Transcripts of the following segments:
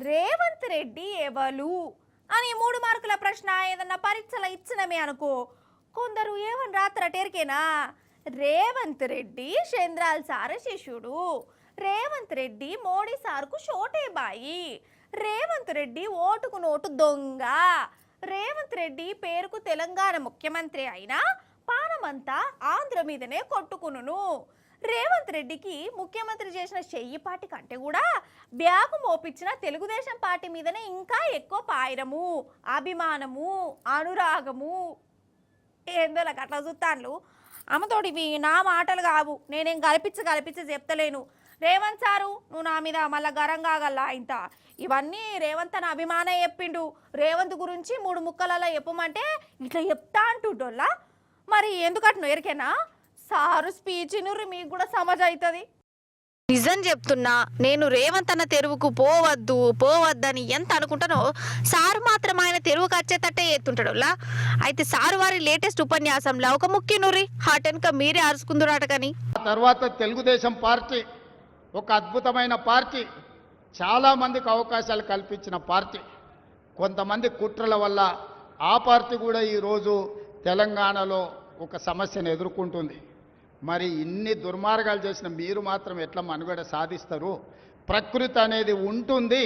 రేవంత్ రెడ్డి ఎవలు అని 3 మార్కుల ప్రశ్న ఏదన్నా పరీక్షల ఇచ్చినమే అనుకో కొందరు ఏమని రాత్రటేరికేనా రేవంత్ రెడ్డి చంద్రాల్ సార్ శిష్యుడు, రేవంత్ రెడ్డి మోడీ సార్కు షోటే బాయి, రేవంత్ రెడ్డి ఓటుకు నోటు దొంగ, రేవంత్ రెడ్డి పేరుకు తెలంగాణ ముఖ్యమంత్రి అయినా పానమంతా ఆంధ్ర మీదనే కొట్టుకును. రేవంత్ రెడ్డికి ముఖ్యమంత్రి చేసిన చెయ్యి పార్టీ కంటే కూడా బ్యాగు మోపించిన తెలుగుదేశం పార్టీ మీదనే ఇంకా ఎక్కువ పాయరము, అభిమానము, అనురాగము. ఏందో నాకు అట్లా చూస్తాను. అమ్మతోడివి నా మాటలు కావు, నేనేం కల్పించి చెప్తలేను. రేవంత్ సారు నువ్వు నా మీద మళ్ళా గరం కాగల్లా ఇంత ఇవన్నీ రేవంత్ అని అభిమానం చెప్పిండు. రేవంత్ గురించి 3 ముక్కలలో చెప్పమంటే ఇట్లా చెప్తా అంటుండోళ్ళ. మరి ఎందుకట్ను ఎరికేనా సారు స్పీచ్ నుర్రి మీకు కూడా సమజ్ అవుతుంది. నిజం చెప్తున్నా, నేను రేవంత్ అన్న తెరువుకు పోవద్దని ఎంత అనుకుంటానో సారు మాత్రం ఆయన తెరువుకు వచ్చేటట్టే ఎత్తుంటాడులా. అయితే సారు వారి లేటెస్ట్ ఉపన్యాసంలో ఒక ముఖ్య నూరి హాటెన్క మీరే అరుచుకుందురాట. కానీ తర్వాత తెలుగుదేశం పార్టీ ఒక అద్భుతమైన పార్టీ, చాలామందికి అవకాశాలు కల్పించిన పార్టీ. కొంతమంది కుట్రల వల్ల ఆ పార్టీ కూడా ఈరోజు తెలంగాణలో ఒక సమస్యను ఎదుర్కొంటుంది. మరి ఇన్ని దుర్మార్గాలు చేసిన మీరు మాత్రం ఎట్లా మనుగడ సాధిస్తారు? ప్రకృతి అనేది ఉంటుంది,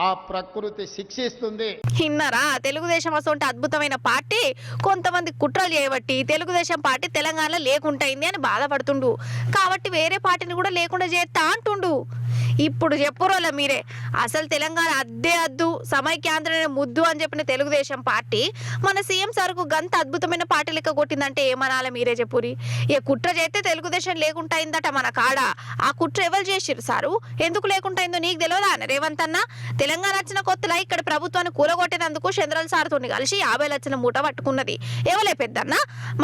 ఆ ప్రకృతి శిక్షిస్తుంది. ఇన్నరా తెలుగుదేశం అసొంటి అద్భుతమైన పార్టీ కొంతమంది కుట్రలు చేయబట్టి తెలుగుదేశం పార్టీ తెలంగాణలో లేకుంటైంది అని బాధపడుతుండు. కాబట్టి వేరే పార్టీని కూడా లేకుండా చేస్తా అంటుండు. ఇప్పుడు చెప్పురోళ్ళ మీరే, అసలు తెలంగాణ అద్దే అద్దు సమైక్యాంధ్రనే ముద్దు అని చెప్పిన తెలుగుదేశం పార్టీ మన సీఎం సార్కు గంత అద్భుతమైన పార్టీ లెక్క కొట్టిందంటే ఏమనాలి మీరే చెప్పురి. ఏ కుట్ర చేస్తే తెలుగుదేశం లేకుండా అయిందట మన కాడ. ఆ కుట్ర ఎవరు చేసిరు సారు? ఎందుకు లేకుండా అయిందో నీకు తెలియదా అని రేవంత్ అన్న? తెలంగాణ వచ్చిన కొత్తలా ఇక్కడ ప్రభుత్వాన్ని కూలగొట్టేందుకు చంద్రల్ సార్తో కలిసి 50 లక్షల మూట పట్టుకున్నది ఎవలే పెద్దన్న?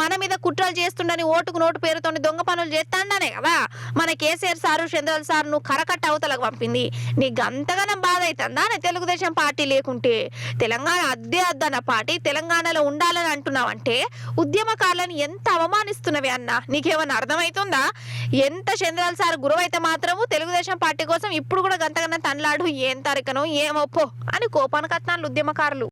మన మీద కుట్రలు చేస్తుండని ఓటుకు నోటు పేరుతో దొంగ పనులు చేస్తాండనే కదా మన కేసీఆర్ సారు చంద్రల్ సార్ ను కరకట్ట అవతలకు పంపింది. నీకు అంతగానం బాధ అవుతుందా తెలుగుదేశం పార్టీ లేకుంటే? తెలంగాణ అద్దే అద్దన్న పార్టీ తెలంగాణలో ఉండాలని అంటున్నావంటే ఉద్యమకారులను ఎంత అవమానిస్తున్నవి అన్న, నీకేమన్నా అర్థమవుతుందా? ఎంత చంద్రల్ సార్ గురువు అయితే మాత్రము తెలుగుదేశం పార్టీ కోసం ఇప్పుడు కూడా గంతగన్న తన్లాడు ఏం తారీఖనో ఏమొప్పో అని కోపానికి అత్నాలు ఉద్యమకారులు.